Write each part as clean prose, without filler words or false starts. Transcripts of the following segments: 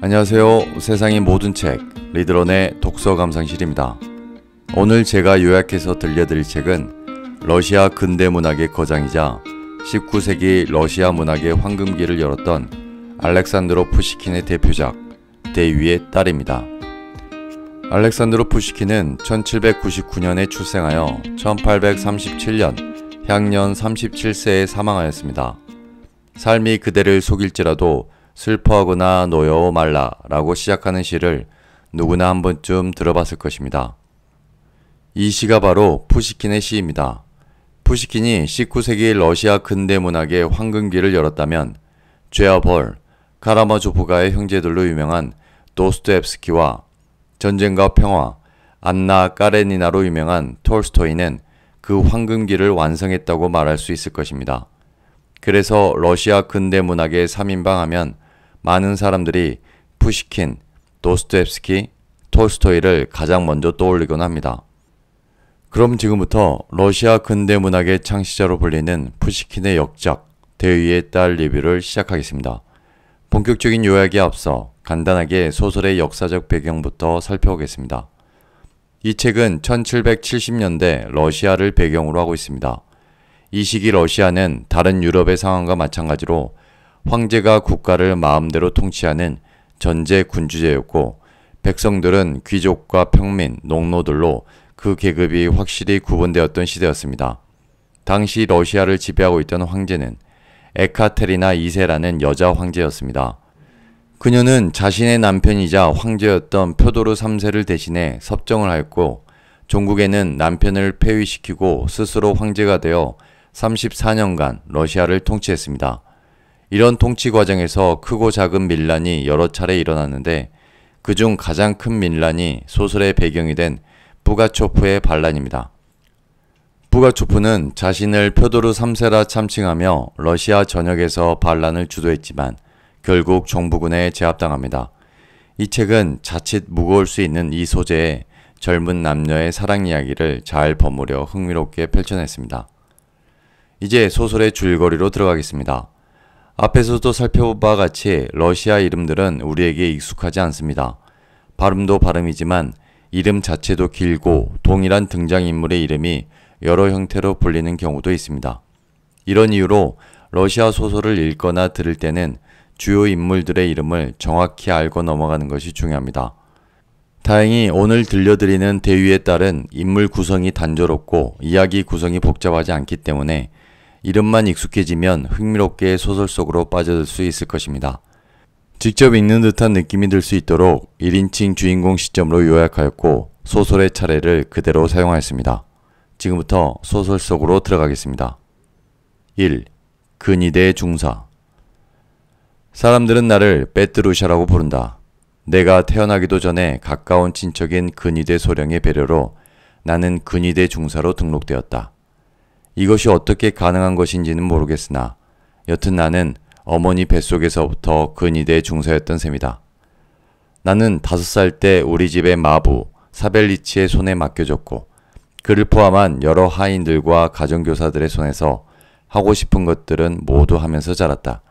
안녕하세요. 세상의 모든 책 리드런의 독서 감상실입니다. 오늘 제가 요약해서 들려드릴 책은 러시아 근대 문학의 거장이자 19세기 러시아 문학의 황금기를 열었던 알렉산드로 푸시킨의 대표작 대위의 딸입니다. 알렉산드로 푸시킨은 1799년에 출생하여 1837년 향년 37세에 사망하였습니다. 삶이 그대를 속일지라도 슬퍼하거나 놓여 말라 라고 시작하는 시를 누구나 한 번쯤 들어봤을 것입니다. 이 시가 바로 푸시킨의 시입니다. 푸시킨이 19세기 러시아 근대 문학의 황금기를 열었다면 죄와 벌, 카라마조프가의 형제들로 유명한 도스토옙스키와 전쟁과 평화, 안나 까레니나로 유명한 톨스토이는 그 황금기를 완성했다고 말할 수 있을 것입니다. 그래서 러시아 근대 문학의 3인방 하면 많은 사람들이 푸시킨, 도스토옙스키, 톨스토이를 가장 먼저 떠올리곤 합니다. 그럼 지금부터 러시아 근대 문학의 창시자로 불리는 푸시킨의 역작 대위의 딸 리뷰를 시작하겠습니다. 본격적인 요약에 앞서 간단하게 소설의 역사적 배경부터 살펴보겠습니다. 이 책은 1770년대 러시아를 배경으로 하고 있습니다. 이 시기 러시아는 다른 유럽의 상황과 마찬가지로 황제가 국가를 마음대로 통치하는 전제 군주제였고 백성들은 귀족과 평민, 농노들로 그 계급이 확실히 구분되었던 시대였습니다. 당시 러시아를 지배하고 있던 황제는 에카테리나 2세라는 여자 황제였습니다. 그녀는 자신의 남편이자 황제였던 표도르 3세를 대신해 섭정을 하였고 종국에는 남편을 폐위시키고 스스로 황제가 되어 34년간 러시아를 통치했습니다. 이런 통치 과정에서 크고 작은 밀란이 여러 차례 일어났는데 그중 가장 큰 밀란이 소설의 배경이 된 부가초프의 반란입니다. 부가초프는 자신을 표도르 3세라 참칭하며 러시아 전역에서 반란을 주도했지만 결국 정부군에 제압당합니다. 이 책은 자칫 무거울 수 있는 이 소재에 젊은 남녀의 사랑 이야기를 잘 버무려 흥미롭게 펼쳐냈습니다. 이제 소설의 줄거리로 들어가겠습니다. 앞에서도 살펴본 바와 같이 러시아 이름들은 우리에게 익숙하지 않습니다. 발음도 발음이지만 이름 자체도 길고 동일한 등장인물의 이름이 여러 형태로 불리는 경우도 있습니다. 이런 이유로 러시아 소설을 읽거나 들을 때는 주요 인물들의 이름을 정확히 알고 넘어가는 것이 중요합니다. 다행히 오늘 들려드리는 대위의 딸은 인물 구성이 단조롭고 이야기 구성이 복잡하지 않기 때문에 이름만 익숙해지면 흥미롭게 소설 속으로 빠져들 수 있을 것입니다. 직접 읽는 듯한 느낌이 들 수 있도록 1인칭 주인공 시점으로 요약하였고 소설의 차례를 그대로 사용하였습니다. 지금부터 소설 속으로 들어가겠습니다. 1. 근위대 중사. 사람들은 나를 빼뜨루샤라고 부른다. 내가 태어나기도 전에 가까운 친척인 근위대 소령의 배려로 나는 근위대 중사로 등록되었다. 이것이 어떻게 가능한 것인지는 모르겠으나 여튼 나는 어머니 뱃속에서부터 근위대 중사였던 셈이다. 나는 5살 때 우리 집의 마부 사벨리치의 손에 맡겨졌고 그를 포함한 여러 하인들과 가정교사들의 손에서 하고 싶은 것들은 모두 하면서 자랐다.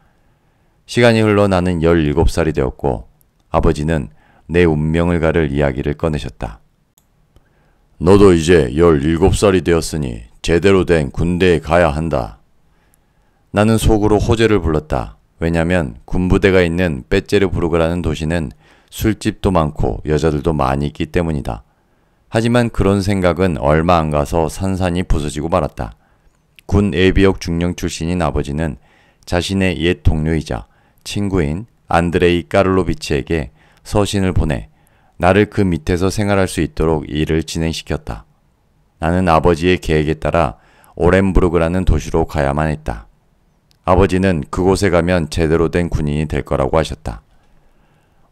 시간이 흘러 나는 17살이 되었고 아버지는 내 운명을 가를 이야기를 꺼내셨다. 너도 이제 17살이 되었으니 제대로 된 군대에 가야 한다. 나는 속으로 호재를 불렀다. 왜냐면 군부대가 있는 빼제르부르크라는 도시는 술집도 많고 여자들도 많이 있기 때문이다. 하지만 그런 생각은 얼마 안 가서 산산이 부서지고 말았다. 군 예비역 중령 출신인 아버지는 자신의 옛 동료이자 친구인 안드레이 까를로비치에게 서신을 보내 나를 그 밑에서 생활할 수 있도록 일을 진행시켰다. 나는 아버지의 계획에 따라 오렌부르크라는 도시로 가야만 했다. 아버지는 그곳에 가면 제대로 된 군인이 될 거라고 하셨다.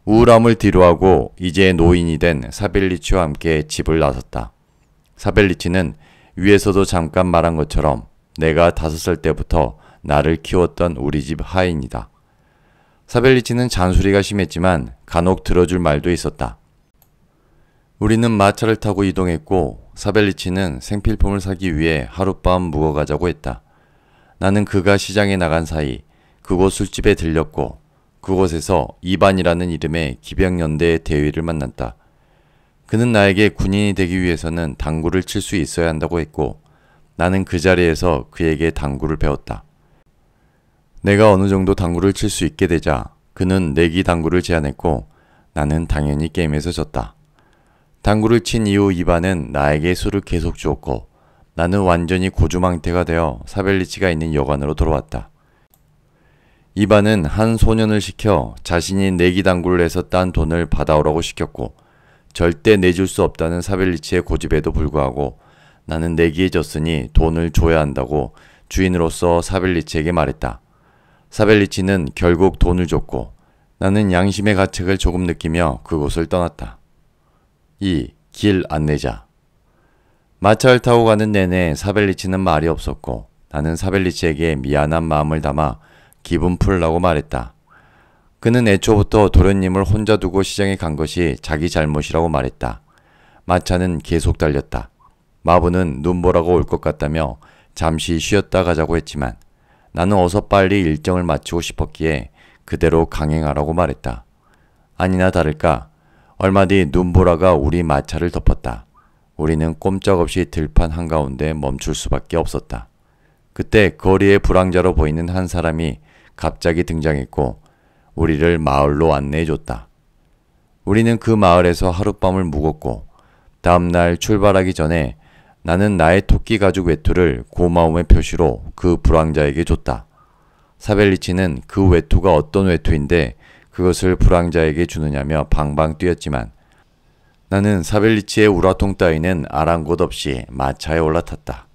우울함을 뒤로하고 이제 노인이 된 사벨리치와 함께 집을 나섰다. 사벨리치는 위에서도 잠깐 말한 것처럼 내가 5살 때부터 나를 키웠던 우리 집 하인이다. 사벨리치는 잔소리가 심했지만 간혹 들어줄 말도 있었다. 우리는 마차를 타고 이동했고 사벨리치는 생필품을 사기 위해 하룻밤 묵어가자고 했다. 나는 그가 시장에 나간 사이 그곳 술집에 들렸고 그곳에서 이반이라는 이름의 기병연대의 대위를 만났다. 그는 나에게 군인이 되기 위해서는 당구를 칠 수 있어야 한다고 했고 나는 그 자리에서 그에게 당구를 배웠다. 내가 어느 정도 당구를 칠 수 있게 되자 그는 내기 당구를 제안했고 나는 당연히 게임에서 졌다. 당구를 친 이후 이반은 나에게 술을 계속 주었고 나는 완전히 고주망태가 되어 사벨리치가 있는 여관으로 돌아왔다. 이반은 한 소년을 시켜 자신이 내기 당구를 해서 딴 돈을 받아오라고 시켰고 절대 내줄 수 없다는 사벨리치의 고집에도 불구하고 나는 내기에 졌으니 돈을 줘야 한다고 주인으로서 사벨리치에게 말했다. 사벨리치는 결국 돈을 줬고 나는 양심의 가책을 조금 느끼며 그곳을 떠났다. 2. 길 안내자. 마차를 타고 가는 내내 사벨리치는 말이 없었고 나는 사벨리치에게 미안한 마음을 담아 기분 풀라고 말했다. 그는 애초부터 도련님을 혼자 두고 시장에 간 것이 자기 잘못이라고 말했다. 마차는 계속 달렸다. 마부는 눈보라고 올 것 같다며 잠시 쉬었다 가자고 했지만 나는 어서 빨리 일정을 마치고 싶었기에 그대로 강행하라고 말했다. 아니나 다를까 얼마 뒤 눈보라가 우리 마차를 덮었다. 우리는 꼼짝없이 들판 한가운데 멈출 수밖에 없었다. 그때 거리에 불황자로 보이는 한 사람이 갑자기 등장했고 우리를 마을로 안내해줬다. 우리는 그 마을에서 하룻밤을 묵었고 다음날 출발하기 전에 나는 나의 토끼 가죽 외투를 고마움의 표시로 그 불황자에게 줬다. 사벨리치는 그 외투가 어떤 외투인데 그것을 불황자에게 주느냐며 방방 뛰었지만 나는 사벨리치의 우라통 따위는 아랑곳 없이 마차에 올라탔다.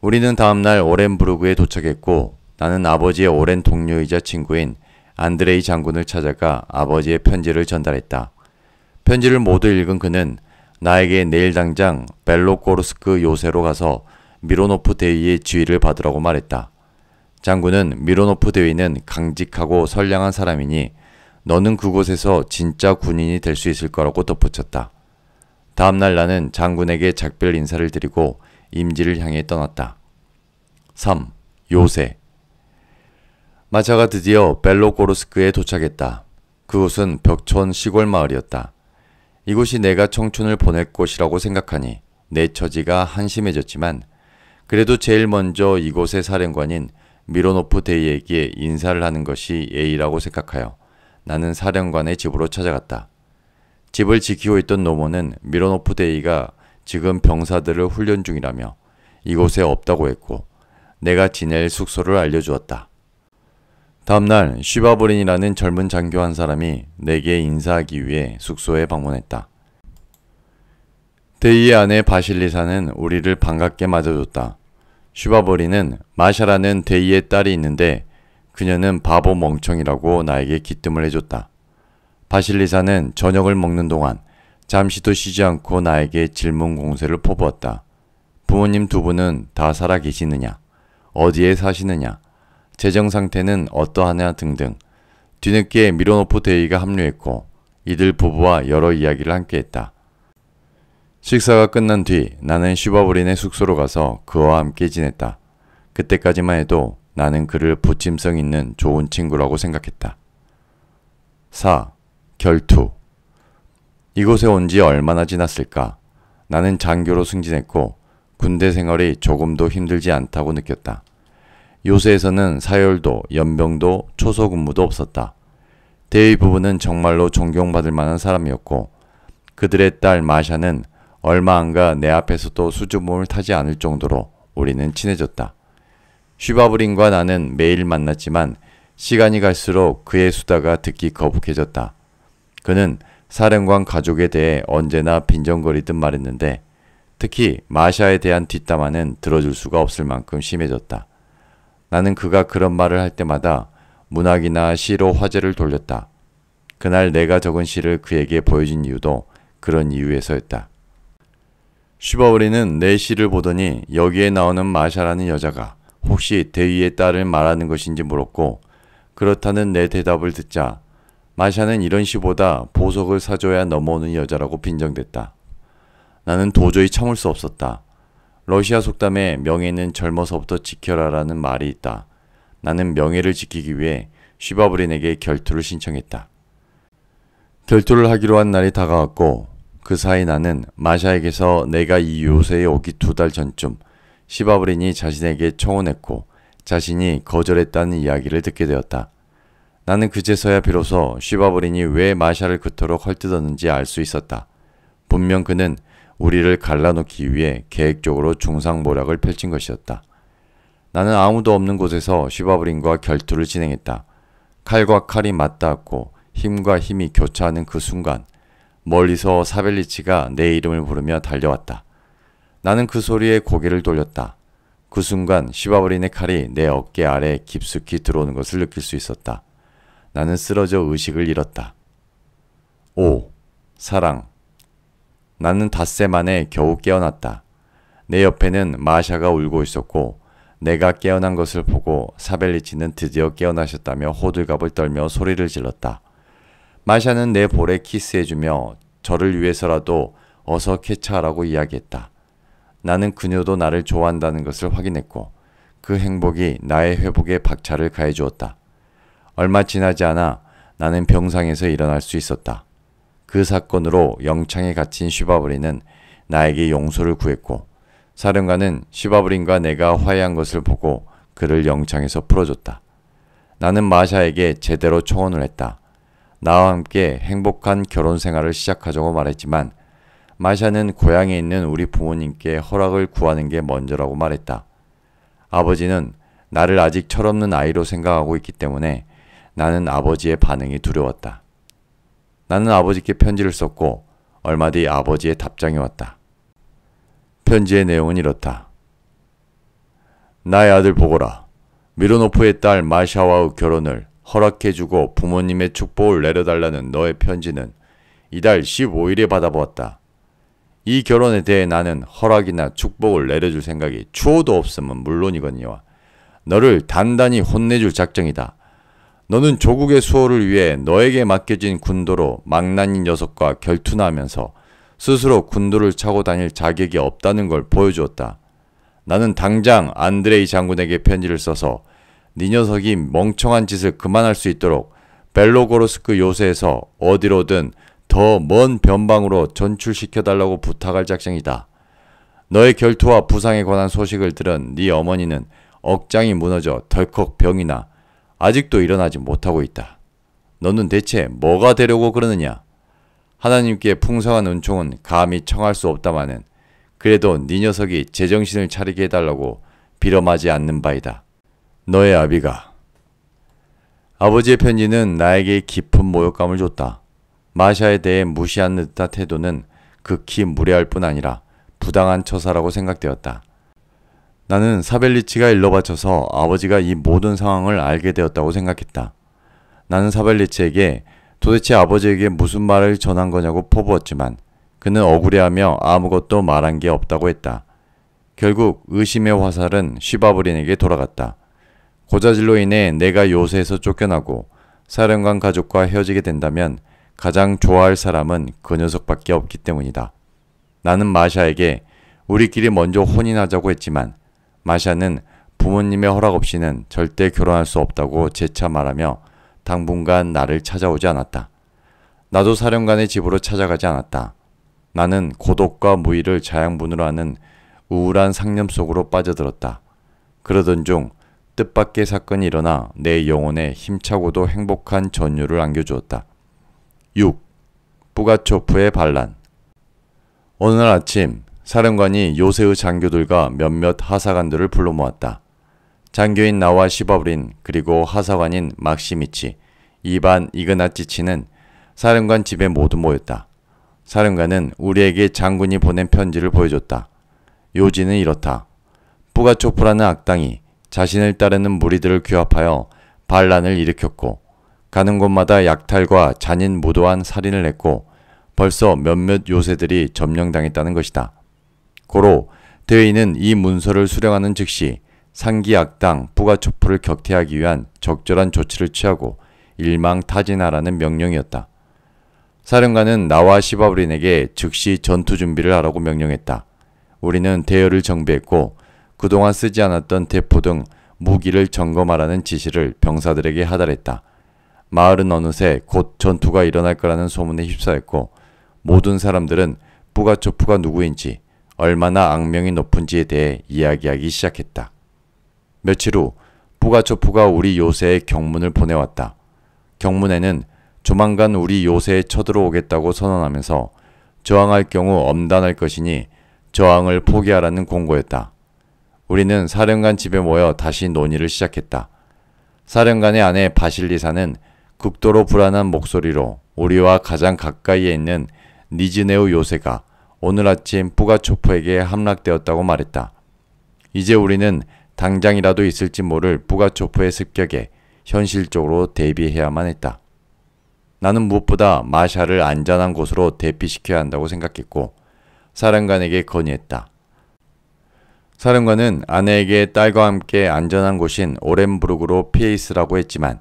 우리는 다음날 오렌부르크에 도착했고 나는 아버지의 오랜 동료이자 친구인 안드레이 장군을 찾아가 아버지의 편지를 전달했다. 편지를 모두 읽은 그는 나에게 내일 당장 벨로고르스크 요새로 가서 미로노프 대위의 지휘를 받으라고 말했다. 장군은 미로노프 대위는 강직하고 선량한 사람이니 너는 그곳에서 진짜 군인이 될 수 있을 거라고 덧붙였다. 다음날 나는 장군에게 작별 인사를 드리고 임지를 향해 떠났다. 3. 요새. 마차가 드디어 벨로고르스크에 도착했다. 그곳은 벽촌 시골 마을이었다. 이곳이 내가 청춘을 보낼 곳이라고 생각하니 내 처지가 한심해졌지만 그래도 제일 먼저 이곳의 사령관인 미로노프 대위에게 인사를 하는 것이 예의라고 생각하여 나는 사령관의 집으로 찾아갔다. 집을 지키고 있던 노모는 미로노프 대위가 지금 병사들을 훈련 중이라며 이곳에 없다고 했고 내가 지낼 숙소를 알려주었다. 다음날 쉬바브린이라는 젊은 장교 한 사람이 내게 인사하기 위해 숙소에 방문했다. 대위의 아내 바실리사는 우리를 반갑게 맞아줬다. 쉬바브린은 마샤라는 대위의 딸이 있는데 그녀는 바보 멍청이라고 나에게 기뜸을 해줬다. 바실리사는 저녁을 먹는 동안 잠시도 쉬지 않고 나에게 질문 공세를 퍼부었다. 부모님 두 분은 다 살아 계시느냐? 어디에 사시느냐? 재정 상태는 어떠하냐 등등. 뒤늦게 미로노프 대위가 합류했고 이들 부부와 여러 이야기를 함께 했다. 식사가 끝난 뒤 나는 쉬바브린의 숙소로 가서 그와 함께 지냈다. 그때까지만 해도 나는 그를 부침성 있는 좋은 친구라고 생각했다. 4. 결투. 이곳에 온 지 얼마나 지났을까? 나는 장교로 승진했고 군대 생활이 조금도 힘들지 않다고 느꼈다. 요새에서는 사열도, 연병도, 초소근무도 없었다. 대위 부부는 정말로 존경받을 만한 사람이었고 그들의 딸 마샤는 얼마 안가 내 앞에서도 수줍음을 타지 않을 정도로 우리는 친해졌다. 쉬바브린과 나는 매일 만났지만 시간이 갈수록 그의 수다가 듣기 거북해졌다. 그는 사령관 가족에 대해 언제나 빈정거리듯 말했는데 특히 마샤에 대한 뒷담화는 들어줄 수가 없을 만큼 심해졌다. 나는 그가 그런 말을 할 때마다 문학이나 시로 화제를 돌렸다. 그날 내가 적은 시를 그에게 보여준 이유도 그런 이유에서였다. 쉬바브린은 내 시를 보더니 여기에 나오는 마샤라는 여자가 혹시 대위의 딸을 말하는 것인지 물었고 그렇다는 내 대답을 듣자 마샤는 이런 시보다 보석을 사줘야 넘어오는 여자라고 빈정댔다. 나는 도저히 참을 수 없었다. 러시아 속담에 명예는 젊어서부터 지켜라라는 말이 있다. 나는 명예를 지키기 위해 쉬바브린에게 결투를 신청했다. 결투를 하기로 한 날이 다가왔고 그 사이 나는 마샤에게서 내가 이 요새에 오기 2달 전쯤 쉬바브린이 자신에게 청혼했고 자신이 거절했다는 이야기를 듣게 되었다. 나는 그제서야 비로소 쉬바브린이 왜 마샤를 그토록 헐뜯었는지 알 수 있었다. 분명 그는 우리를 갈라놓기 위해 계획적으로 중상모략을 펼친 것이었다. 나는 아무도 없는 곳에서 쉬바브린과 결투를 진행했다. 칼과 칼이 맞닿았고 힘과 힘이 교차하는 그 순간 멀리서 사벨리치가 내 이름을 부르며 달려왔다. 나는 그 소리에 고개를 돌렸다. 그 순간 쉬바브린의 칼이 내 어깨 아래에 깊숙이 들어오는 것을 느낄 수 있었다. 나는 쓰러져 의식을 잃었다. 오, 사랑. 나는 닷새 만에 겨우 깨어났다. 내 옆에는 마샤가 울고 있었고 내가 깨어난 것을 보고 사벨리치는 드디어 깨어나셨다며 호들갑을 떨며 소리를 질렀다. 마샤는 내 볼에 키스해주며 저를 위해서라도 어서 쾌차하라고 이야기했다. 나는 그녀도 나를 좋아한다는 것을 확인했고 그 행복이 나의 회복에 박차를 가해주었다. 얼마 지나지 않아 나는 병상에서 일어날 수 있었다. 그 사건으로 영창에 갇힌 쉬바브린은 나에게 용서를 구했고 사령관은 쉬바브린과 내가 화해한 것을 보고 그를 영창에서 풀어줬다. 나는 마샤에게 제대로 청혼을 했다. 나와 함께 행복한 결혼 생활을 시작하자고 말했지만 마샤는 고향에 있는 우리 부모님께 허락을 구하는 게 먼저라고 말했다. 아버지는 나를 아직 철없는 아이로 생각하고 있기 때문에 나는 아버지의 반응이 두려웠다. 나는 아버지께 편지를 썼고 얼마 뒤 아버지의 답장이 왔다. 편지의 내용은 이렇다. 나의 아들 보거라. 미로노프의 딸 마샤와의 결혼을 허락해주고 부모님의 축복을 내려달라는 너의 편지는 이달 15일에 받아보았다. 이 결혼에 대해 나는 허락이나 축복을 내려줄 생각이 추호도 없으면 물론이거니와 너를 단단히 혼내줄 작정이다. 너는 조국의 수호를 위해 너에게 맡겨진 군도로 망나니 녀석과 결투나 하면서 스스로 군도를 차고 다닐 자격이 없다는 걸 보여주었다. 나는 당장 안드레이 장군에게 편지를 써서 네 녀석이 멍청한 짓을 그만할 수 있도록 벨로고로스크 요새에서 어디로든 더 먼 변방으로 전출시켜달라고 부탁할 작정이다. 너의 결투와 부상에 관한 소식을 들은 네 어머니는 억장이 무너져 덜컥 병이 나 아직도 일어나지 못하고 있다. 너는 대체 뭐가 되려고 그러느냐? 하나님께 풍성한 은총은 감히 청할 수 없다마는 그래도 네 녀석이 제정신을 차리게 해달라고 빌어마지 않는 바이다. 너의 아비가. 아버지의 편지는 나에게 깊은 모욕감을 줬다. 마샤에 대해 무시하는 듯한 태도는 극히 무례할 뿐 아니라 부당한 처사라고 생각되었다. 나는 사벨리치가 일러바쳐서 아버지가 이 모든 상황을 알게 되었다고 생각했다. 나는 사벨리치에게 도대체 아버지에게 무슨 말을 전한 거냐고 퍼부었지만 그는 억울해하며 아무것도 말한 게 없다고 했다. 결국 의심의 화살은 쉬바브린에게 돌아갔다. 고자질로 인해 내가 요새에서 쫓겨나고 사령관 가족과 헤어지게 된다면 가장 좋아할 사람은 그 녀석밖에 없기 때문이다. 나는 마샤에게 우리끼리 먼저 혼인하자고 했지만 마샤는 부모님의 허락 없이는 절대 결혼할 수 없다고 재차 말하며 당분간 나를 찾아오지 않았다. 나도 사령관의 집으로 찾아가지 않았다. 나는 고독과 무의를 자양분으로 하는 우울한 상념 속으로 빠져들었다. 그러던 중 뜻밖의 사건이 일어나 내 영혼에 힘차고도 행복한 전율을 안겨주었다. 6. 뿌가초프의 반란. 어느 날 아침 사령관이 요새의 장교들과 몇몇 하사관들을 불러 모았다. 장교인 나와 쉬바브린 그리고 하사관인 막시미치, 이반 이그나치치는 사령관 집에 모두 모였다. 사령관은 우리에게 장군이 보낸 편지를 보여줬다. 요지는 이렇다. 뿌가초프라는 악당이 자신을 따르는 무리들을 규합하여 반란을 일으켰고 가는 곳마다 약탈과 잔인무도한 살인을 했고 벌써 몇몇 요새들이 점령당했다는 것이다. 고로 대의는 이 문서를 수령하는 즉시 상기 악당 뿌가초프를 격퇴하기 위한 적절한 조치를 취하고 일망타진하라는 명령이었다. 사령관은 나와 쉬바브린에게 즉시 전투 준비를 하라고 명령했다. 우리는 대여를 정비했고 그동안 쓰지 않았던 대포 등 무기를 점검하라는 지시를 병사들에게 하달했다. 마을은 어느새 곧 전투가 일어날 거라는 소문에 휩싸였고 모든 사람들은 뿌가초프가 누구인지 얼마나 악명이 높은지에 대해 이야기하기 시작했다. 며칠 후 뿌가초프가 우리 요새에 경문을 보내왔다. 경문에는 조만간 우리 요새에 쳐들어오겠다고 선언하면서 저항할 경우 엄단할 것이니 저항을 포기하라는 공고였다. 우리는 사령관 집에 모여 다시 논의를 시작했다. 사령관의 아내 바실리사는 극도로 불안한 목소리로 우리와 가장 가까이에 있는 니즈네우 요새가 오늘 아침 뿌가초프에게 함락되었다고 말했다. 이제 우리는 당장이라도 있을지 모를 뿌가초프의 습격에 현실적으로 대비해야만 했다. 나는 무엇보다 마샤를 안전한 곳으로 대피시켜야 한다고 생각했고 사령관에게 건의했다. 사령관은 아내에게 딸과 함께 안전한 곳인 오렌부르크로 피해 있으라고 했지만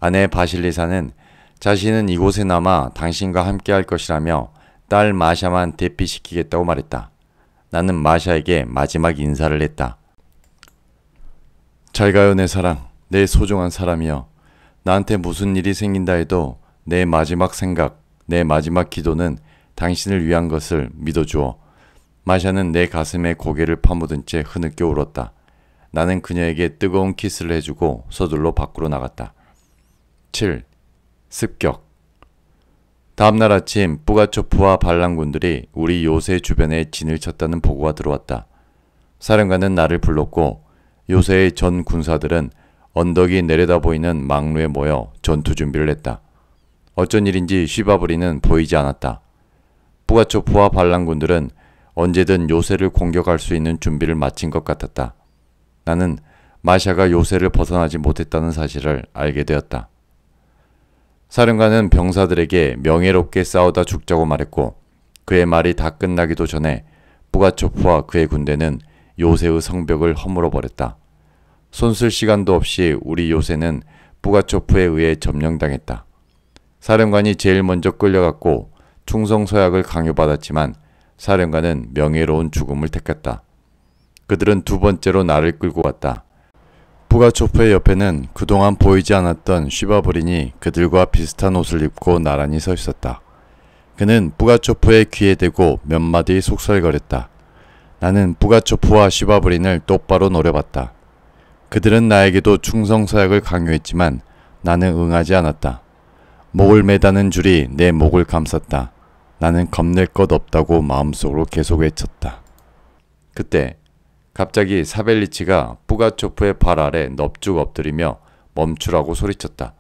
아내 바실리사는 자신은 이곳에 남아 당신과 함께 할 것이라며 딸 마샤만 대피시키겠다고 말했다. 나는 마샤에게 마지막 인사를 했다. 잘 가요 내 사랑, 내 소중한 사람이여. 나한테 무슨 일이 생긴다 해도 내 마지막 생각, 내 마지막 기도는 당신을 위한 것을 믿어주어. 마샤는 내 가슴에 고개를 파묻은 채 흐느껴 울었다. 나는 그녀에게 뜨거운 키스를 해주고 서둘러 밖으로 나갔다. 7. 습격. 다음날 아침 뿌가초프와 반란군들이 우리 요새 주변에 진을 쳤다는 보고가 들어왔다. 사령관은 나를 불렀고 요새의 전 군사들은 언덕이 내려다 보이는 망루에 모여 전투 준비를 했다. 어쩐 일인지 쉬바브리는 보이지 않았다. 뿌가초프와 반란군들은 언제든 요새를 공격할 수 있는 준비를 마친 것 같았다. 나는 마샤가 요새를 벗어나지 못했다는 사실을 알게 되었다. 사령관은 병사들에게 명예롭게 싸우다 죽자고 말했고 그의 말이 다 끝나기도 전에 뿌가초프와 그의 군대는 요새의 성벽을 허물어버렸다. 손쓸 시간도 없이 우리 요새는 뿌가초프에 의해 점령당했다. 사령관이 제일 먼저 끌려갔고 충성서약을 강요받았지만 사령관은 명예로운 죽음을 택했다. 그들은 두 번째로 나를 끌고 왔다. 뿌가초프의 옆에는 그동안 보이지 않았던 쉬바브린이 그들과 비슷한 옷을 입고 나란히 서 있었다. 그는 뿌가초프의 귀에 대고 몇 마디 속설거렸다. 나는 뿌가초프와 쉬바브린을 똑바로 노려봤다. 그들은 나에게도 충성서약을 강요했지만 나는 응하지 않았다. 목을 매다는 줄이 내 목을 감쌌다. 나는 겁낼 것 없다고 마음속으로 계속 외쳤다. 그때 갑자기 사벨리치가 뿌가초프의 발 아래 넙죽 엎드리며 멈추라고 소리쳤다.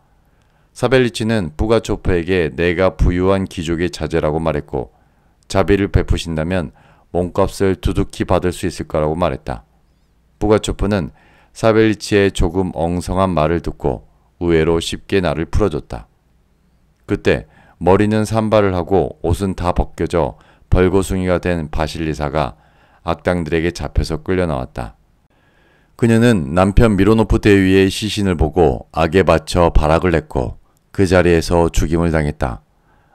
사벨리치는 뿌가초프에게 내가 부유한 귀족의 자제라고 말했고 자비를 베푸신다면 몸값을 두둑히 받을 수 있을 거라고 말했다. 뿌가초프는 사벨리치의 조금 엉성한 말을 듣고 의외로 쉽게 나를 풀어줬다. 그때 머리는 산발을 하고 옷은 다 벗겨져 벌거숭이가 된 바실리사가 악당들에게 잡혀서 끌려 나왔다. 그녀는 남편 미로노프 대위의 시신을 보고 악에 받쳐 발악을 냈고 그 자리에서 죽임을 당했다.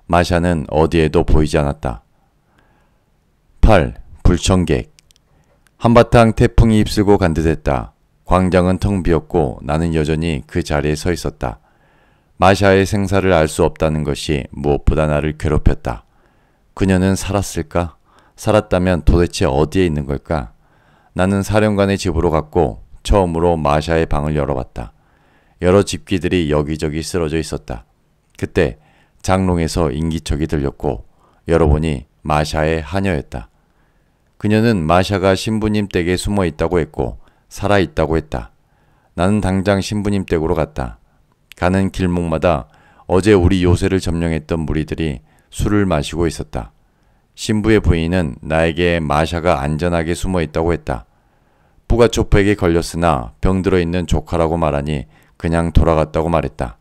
마샤는 어디에도 보이지 않았다. 8. 불청객. 한바탕 태풍이 휩쓸고 간 듯했다. 광장은 텅 비었고 나는 여전히 그 자리에 서 있었다. 마샤의 생사를 알 수 없다는 것이 무엇보다 나를 괴롭혔다. 그녀는 살았을까? 살았다면 도대체 어디에 있는 걸까? 나는 사령관의 집으로 갔고 처음으로 마샤의 방을 열어봤다. 여러 집기들이 여기저기 쓰러져 있었다. 그때 장롱에서 인기척이 들렸고 열어보니 마샤의 하녀였다. 그녀는 마샤가 신부님 댁에 숨어 있다고 했고 살아있다고 했다. 나는 당장 신부님 댁으로 갔다. 가는 길목마다 어제 우리 요새를 점령했던 무리들이 술을 마시고 있었다. 신부의 부인은 나에게 마샤가 안전하게 숨어 있다고 했다. 뿌가초프에게 걸렸으나 병들어 있는 조카라고 말하니 그냥 돌아갔다고 말했다.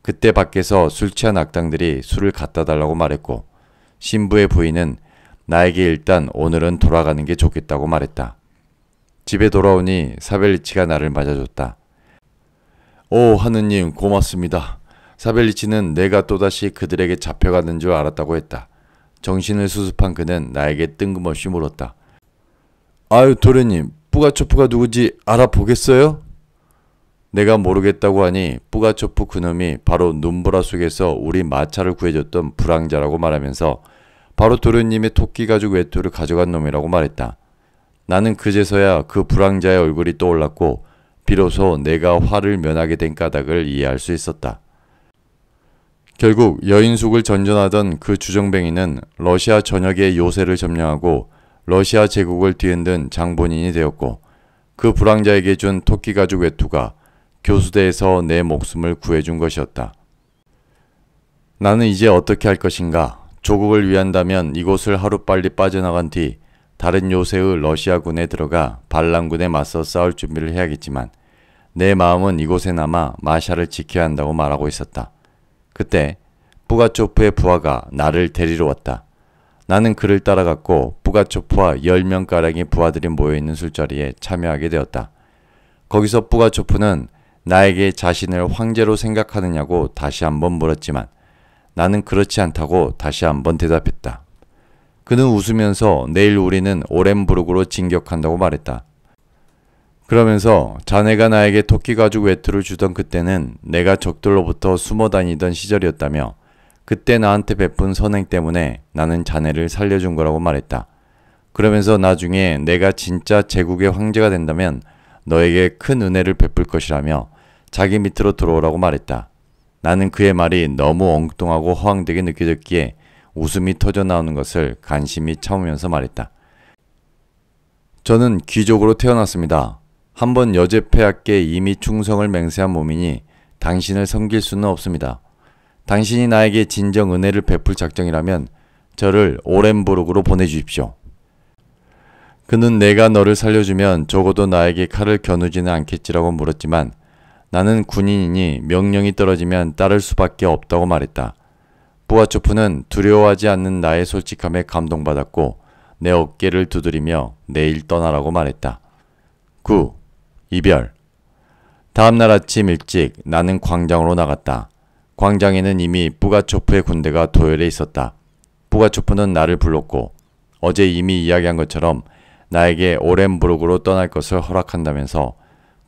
그때 밖에서 술 취한 악당들이 술을 갖다 달라고 말했고 신부의 부인은 나에게 일단 오늘은 돌아가는 게 좋겠다고 말했다. 집에 돌아오니 사벨리치가 나를 맞아줬다. 오 하느님 고맙습니다. 사벨리치는 내가 또다시 그들에게 잡혀가는 줄 알았다고 했다. 정신을 수습한 그는 나에게 뜬금없이 물었다. 아유 도련님, 뿌가초프가 누군지 알아보겠어요? 내가 모르겠다고 하니 뿌가초프 그놈이 바로 눈보라 속에서 우리 마차를 구해줬던 불황자라고 말하면서 바로 도련님의 토끼 가죽 외투를 가져간 놈이라고 말했다. 나는 그제서야 그 불황자의 얼굴이 떠올랐고 비로소 내가 화를 면하게 된 까닭을 이해할 수 있었다. 결국 여인숙을 전전하던 그 주정뱅이는 러시아 전역의 요새를 점령하고 러시아 제국을 뒤흔든 장본인이 되었고 그 불황자에게 준 토끼 가죽 외투가 교수대에서 내 목숨을 구해준 것이었다. 나는 이제 어떻게 할 것인가? 조국을 위한다면 이곳을 하루빨리 빠져나간 뒤 다른 요새의 러시아군에 들어가 반란군에 맞서 싸울 준비를 해야겠지만 내 마음은 이곳에 남아 마샤를 지켜야 한다고 말하고 있었다. 그때 뿌가초프의 부하가 나를 데리러 왔다. 나는 그를 따라갔고 뿌가초프와 10명가량의 부하들이 모여있는 술자리에 참여하게 되었다. 거기서 뿌가초프는 나에게 자신을 황제로 생각하느냐고 다시 한번 물었지만 나는 그렇지 않다고 다시 한번 대답했다. 그는 웃으면서 내일 우리는 오렌부르크로 진격한다고 말했다. 그러면서 자네가 나에게 토끼 가죽 외투를 주던 그때는 내가 적들로부터 숨어 다니던 시절이었다며 그때 나한테 베푼 선행 때문에 나는 자네를 살려준 거라고 말했다. 그러면서 나중에 내가 진짜 제국의 황제가 된다면 너에게 큰 은혜를 베풀 것이라며 자기 밑으로 들어오라고 말했다. 나는 그의 말이 너무 엉뚱하고 허황되게 느껴졌기에 웃음이 터져 나오는 것을 간신히 참으면서 말했다. 저는 귀족으로 태어났습니다. 한번 여제폐하께 이미 충성을 맹세한 몸이니 당신을 섬길 수는 없습니다. 당신이 나에게 진정 은혜를 베풀 작정이라면 저를 오렌부르크로 보내주십시오. 그는 내가 너를 살려주면 적어도 나에게 칼을 겨누지는 않겠지라고 물었지만 나는 군인이니 명령이 떨어지면 따를 수밖에 없다고 말했다. 뿌가초프는 두려워하지 않는 나의 솔직함에 감동받았고 내 어깨를 두드리며 내일 떠나라고 말했다. 9. 이별. 다음날 아침 일찍 나는 광장으로 나갔다. 광장에는 이미 뿌가초프의 군대가 도열해 있었다. 뿌가초프는 나를 불렀고 어제 이미 이야기한 것처럼 나에게 오렌부르크로 떠날 것을 허락한다면서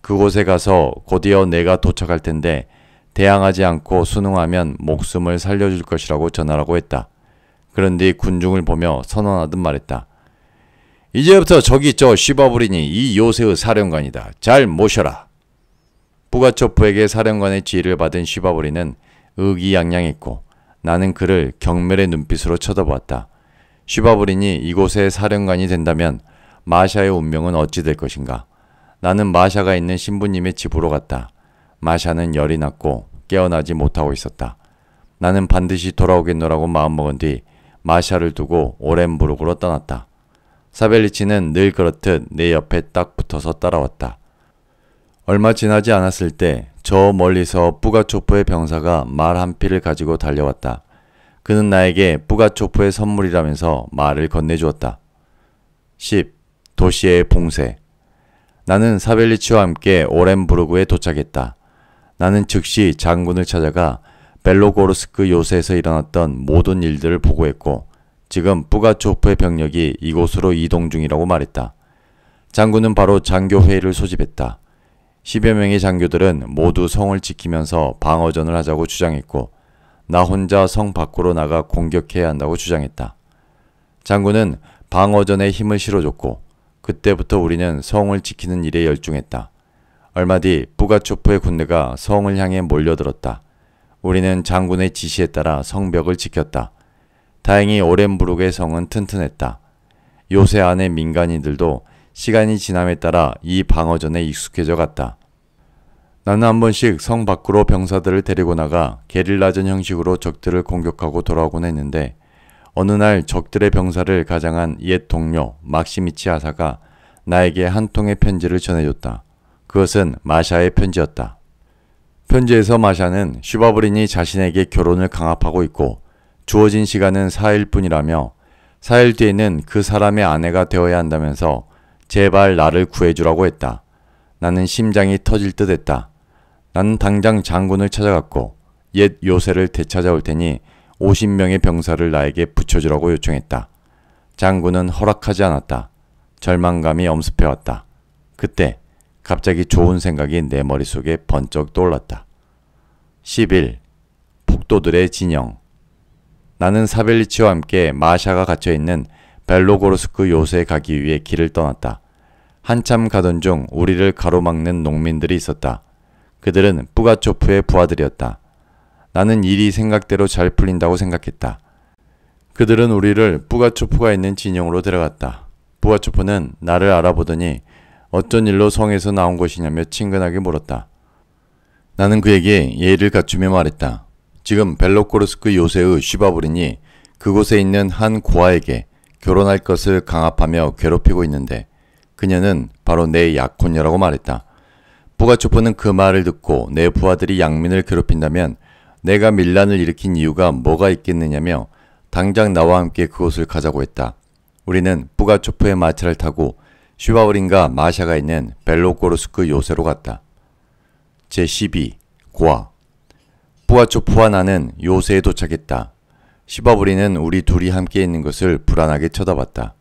그곳에 가서 곧이어 내가 도착할 텐데 대항하지 않고 순응하면 목숨을 살려줄 것이라고 전하라고 했다. 그런 뒤 군중을 보며 선언하듯 말했다. 이제부터 저기 저 쉬바브린이 이 요새의 사령관이다. 잘 모셔라. 뿌가초프에게 사령관의 지휘를 받은 쉬바브린은 의기양양했고 나는 그를 경멸의 눈빛으로 쳐다보았다. 쉬바브린이 이곳의 사령관이 된다면 마샤의 운명은 어찌 될 것인가? 나는 마샤가 있는 신부님의 집으로 갔다. 마샤는 열이 났고 깨어나지 못하고 있었다. 나는 반드시 돌아오겠노라고 마음먹은 뒤 마샤를 두고 오렌부르크로 떠났다. 사벨리치는 늘 그렇듯 내 옆에 딱 붙어서 따라왔다. 얼마 지나지 않았을 때 저 멀리서 뿌가초프의 병사가 말 한 피를 가지고 달려왔다. 그는 나에게 뿌가초프의 선물이라면서 말을 건네주었다. 10. 도시의 봉쇄. 나는 사벨리치와 함께 오렌부르크에 도착했다. 나는 즉시 장군을 찾아가 벨로고르스크 요새에서 일어났던 모든 일들을 보고했고 지금 뿌가초프의 병력이 이곳으로 이동 중이라고 말했다. 장군은 바로 장교회의를 소집했다. 10여 명의 장교들은 모두 성을 지키면서 방어전을 하자고 주장했고 나 혼자 성 밖으로 나가 공격해야 한다고 주장했다. 장군은 방어전에 힘을 실어줬고 그때부터 우리는 성을 지키는 일에 열중했다. 얼마 뒤 뿌가초프의 군대가 성을 향해 몰려들었다. 우리는 장군의 지시에 따라 성벽을 지켰다. 다행히 오렌부르크의 성은 튼튼했다. 요새 안의 민간인들도 시간이 지남에 따라 이 방어전에 익숙해져 갔다. 나는 한 번씩 성 밖으로 병사들을 데리고 나가 게릴라전 형식으로 적들을 공격하고 돌아오곤 했는데 어느 날 적들의 병사를 가장한 옛 동료 막시미치 하사가 나에게 한 통의 편지를 전해줬다. 그것은 마샤의 편지였다. 편지에서 마샤는 쉬바브린이 자신에게 결혼을 강압하고 있고 주어진 시간은 4일 뿐이라며 4일 뒤에는 그 사람의 아내가 되어야 한다면서 제발 나를 구해주라고 했다. 나는 심장이 터질 듯 했다. 나는 당장 장군을 찾아갔고 옛 요새를 되찾아올 테니 50명의 병사를 나에게 붙여주라고 요청했다. 장군은 허락하지 않았다. 절망감이 엄습해왔다. 그때 갑자기 좋은 생각이 내 머릿속에 번쩍 떠올랐다. 11. 폭도들의 진영. 나는 사벨리치와 함께 마샤가 갇혀있는 벨로고르스크 요새에 가기 위해 길을 떠났다. 한참 가던 중 우리를 가로막는 농민들이 있었다. 그들은 뿌가초프의 부하들이었다. 나는 일이 생각대로 잘 풀린다고 생각했다. 그들은 우리를 뿌가초프가 있는 진영으로 데려갔다. 뿌가초프는 나를 알아보더니 어쩐 일로 성에서 나온 것이냐며 친근하게 물었다. 나는 그에게 예의를 갖추며 말했다. 지금 벨로고르스크 요새의 쉬바브린이 그곳에 있는 한 고아에게 결혼할 것을 강압하며 괴롭히고 있는데 그녀는 바로 내 약혼녀라고 말했다. 뿌가초프는 그 말을 듣고 내 부하들이 양민을 괴롭힌다면 내가 밀란을 일으킨 이유가 뭐가 있겠느냐며 당장 나와 함께 그곳을 가자고 했다. 우리는 뿌가초프의 마차를 타고 쉬바브린과 마샤가 있는 벨로고르스크 요새로 갔다. 제12. 고아. 뿌가초프와 나는 요새에 도착했다. 쉬바브린은 우리 둘이 함께 있는 것을 불안하게 쳐다봤다.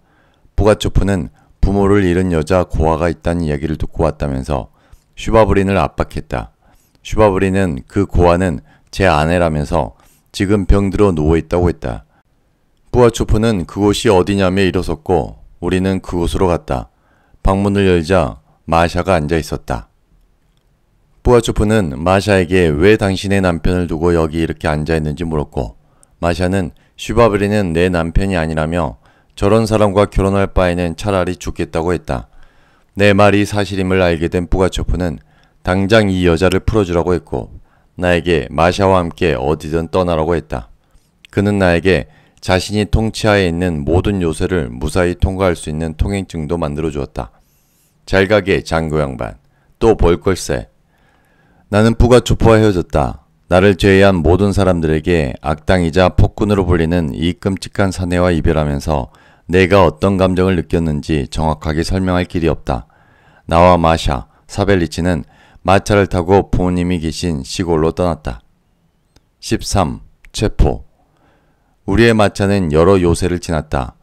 뿌가초프는 부모를 잃은 여자 고아가 있다는 이야기를 듣고 왔다면서 쉬바브린을 압박했다. 쉬바브린은 그 고아는 제 아내라면서 지금 병들어 누워있다고 했다. 뿌가초프는 그곳이 어디냐며 일어섰고 우리는 그곳으로 갔다. 방문을 열자 마샤가 앉아 있었다. 뿌가초프는 마샤에게 왜 당신의 남편을 두고 여기 이렇게 앉아 있는지 물었고 마샤는 쉬바브린은 내 남편이 아니라며 저런 사람과 결혼할 바에는 차라리 죽겠다고 했다. 내 말이 사실임을 알게 된 뿌가초프는 당장 이 여자를 풀어주라고 했고 나에게 마샤와 함께 어디든 떠나라고 했다. 그는 나에게 자신이 통치하에 있는 모든 요새를 무사히 통과할 수 있는 통행증도 만들어 주었다. 잘 가게 장교 양반. 또 볼 걸세. 나는 뿌가초프와 헤어졌다. 나를 제외한 모든 사람들에게 악당이자 폭군으로 불리는 이 끔찍한 사내와 이별하면서 내가 어떤 감정을 느꼈는지 정확하게 설명할 길이 없다. 나와 마샤, 사벨리치는 마차를 타고 부모님이 계신 시골로 떠났다. 13. 체포. 우리의 마차는 여러 요새를 지났다.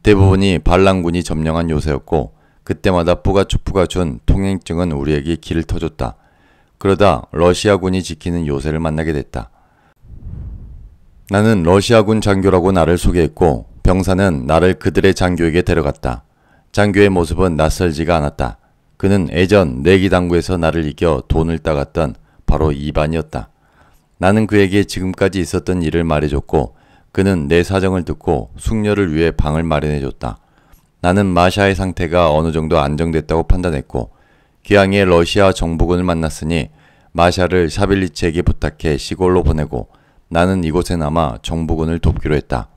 대부분이 반란군이 점령한 요새였고 그때마다 뿌가초프가 준 통행증은 우리에게 길을 터줬다. 그러다 러시아군이 지키는 요새를 만나게 됐다. 나는 러시아군 장교라고 나를 소개했고 병사는 나를 그들의 장교에게 데려갔다. 장교의 모습은 낯설지가 않았다. 그는 예전 내기당구에서 나를 이겨 돈을 따갔던 바로 이반이었다. 나는 그에게 지금까지 있었던 일을 말해줬고 그는 내 사정을 듣고 숙녀를 위해 방을 마련해줬다. 나는 마샤의 상태가 어느 정도 안정됐다고 판단했고 기왕에 러시아 정부군을 만났으니 마샤를 샤빌리치에게 부탁해 시골로 보내고 나는 이곳에 남아 정부군을 돕기로 했다.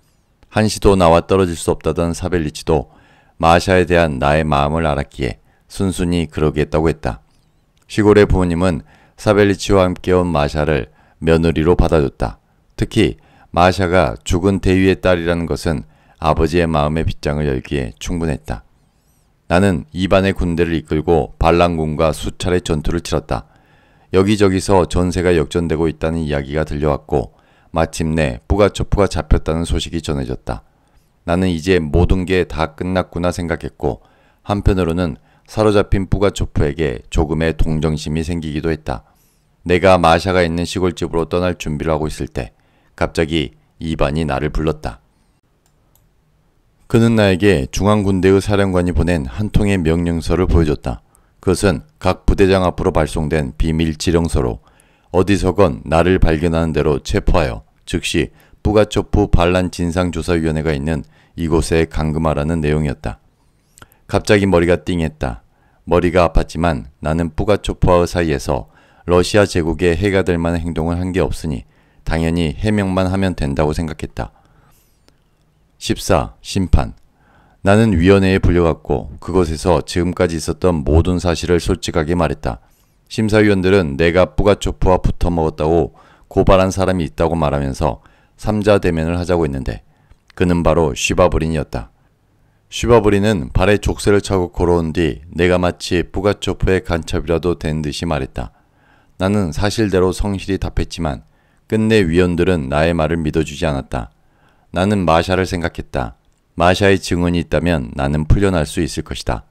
한시도 나와 떨어질 수 없다던 사벨리치도 마샤에 대한 나의 마음을 알았기에 순순히 그러겠다고 했다. 시골의 부모님은 사벨리치와 함께 온 마샤를 며느리로 받아줬다. 특히 마샤가 죽은 대위의 딸이라는 것은 아버지의 마음의 빗장을 열기에 충분했다. 나는 이반의 군대를 이끌고 반란군과 수차례 전투를 치렀다. 여기저기서 전세가 역전되고 있다는 이야기가 들려왔고 마침내 뿌가초프가 잡혔다는 소식이 전해졌다. 나는 이제 모든 게 다 끝났구나 생각했고 한편으로는 사로잡힌 뿌가초프에게 조금의 동정심이 생기기도 했다. 내가 마샤가 있는 시골집으로 떠날 준비를 하고 있을 때 갑자기 이반이 나를 불렀다. 그는 나에게 중앙군대의 사령관이 보낸 한 통의 명령서를 보여줬다. 그것은 각 부대장 앞으로 발송된 비밀 지령서로 어디서건 나를 발견하는 대로 체포하여 즉시 뿌가초프 반란 진상조사위원회가 있는 이곳에 감금하라는 내용이었다. 갑자기 머리가 띵했다. 머리가 아팠지만 나는 뿌가초프와의 사이에서 러시아 제국에 해가 될 만한 행동을 한 게 없으니 당연히 해명만 하면 된다고 생각했다. 14. 심판. 나는 위원회에 불려갔고 그곳에서 지금까지 있었던 모든 사실을 솔직하게 말했다. 심사위원들은 내가 뿌가초프와 붙어먹었다고 고발한 사람이 있다고 말하면서 3자 대면을 하자고 했는데 그는 바로 쉬바브린이었다. 쉬바브린은 발에 족쇄를 차고 걸어온 뒤 내가 마치 뿌가초프의 간첩이라도 된 듯이 말했다. 나는 사실대로 성실히 답했지만 끝내 위원들은 나의 말을 믿어주지 않았다. 나는 마샤를 생각했다. 마샤의 증언이 있다면 나는 풀려날 수 있을 것이다.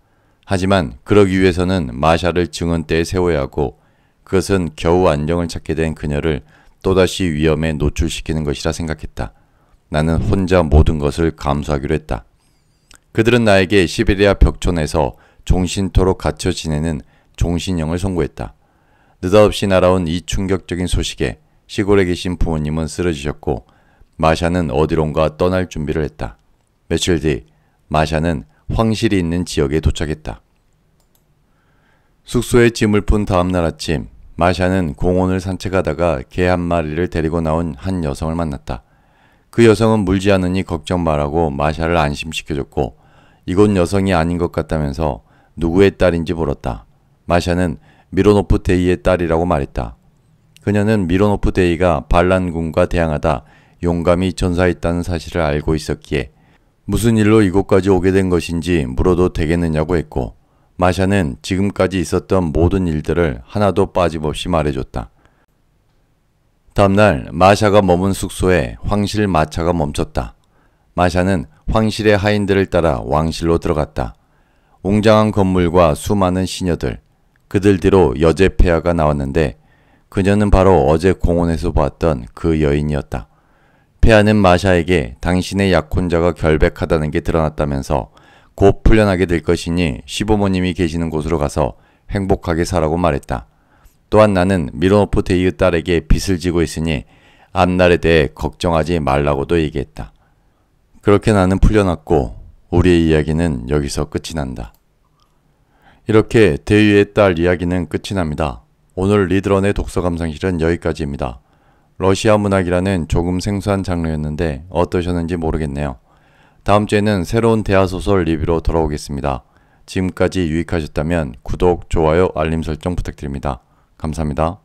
하지만 그러기 위해서는 마샤를 증언대에 세워야 하고 그것은 겨우 안정을 찾게 된 그녀를 또다시 위험에 노출시키는 것이라 생각했다. 나는 혼자 모든 것을 감수하기로 했다. 그들은 나에게 시베리아 벽촌에서 종신토록 갇혀 지내는 종신형을 선고했다. 느닷없이 날아온 이 충격적인 소식에 시골에 계신 부모님은 쓰러지셨고 마샤는 어디론가 떠날 준비를 했다. 며칠 뒤 마샤는 황실이 있는 지역에 도착했다. 숙소에 짐을 푼 다음날 아침 마샤는 공원을 산책하다가 개 한 마리를 데리고 나온 한 여성을 만났다. 그 여성은 물지 않으니 걱정 말라고 마샤를 안심시켜줬고 이곳 여성이 아닌 것 같다면서 누구의 딸인지 물었다. 마샤는 미로노프 데이의 딸이라고 말했다. 그녀는 미로노프 데이가 반란군과 대항하다 용감히 전사했다는 사실을 알고 있었기에 무슨 일로 이곳까지 오게 된 것인지 물어도 되겠느냐고 했고 마샤는 지금까지 있었던 모든 일들을 하나도 빠짐없이 말해줬다. 다음날 마샤가 머문 숙소에 황실 마차가 멈췄다. 마샤는 황실의 하인들을 따라 왕실로 들어갔다. 웅장한 건물과 수많은 시녀들, 그들 뒤로 여제 폐하가 나왔는데 그녀는 바로 어제 공원에서 보았던 그 여인이었다. 폐하는 마샤에게 당신의 약혼자가 결백하다는 게 드러났다면서 곧 풀려나게 될 것이니 시부모님이 계시는 곳으로 가서 행복하게 살라고 말했다. 또한 나는 미로노프 데이의 딸에게 빚을 지고 있으니 앞날에 대해 걱정하지 말라고도 얘기했다. 그렇게 나는 풀려났고 우리의 이야기는 여기서 끝이 난다. 이렇게 대위의 딸 이야기는 끝이 납니다. 오늘 리드런의 독서 감상실은 여기까지입니다. 러시아 문학이라는 조금 생소한 장르였는데 어떠셨는지 모르겠네요. 다음 주에는 새로운 대하소설 리뷰로 돌아오겠습니다. 지금까지 유익하셨다면 구독, 좋아요, 알림 설정 부탁드립니다. 감사합니다.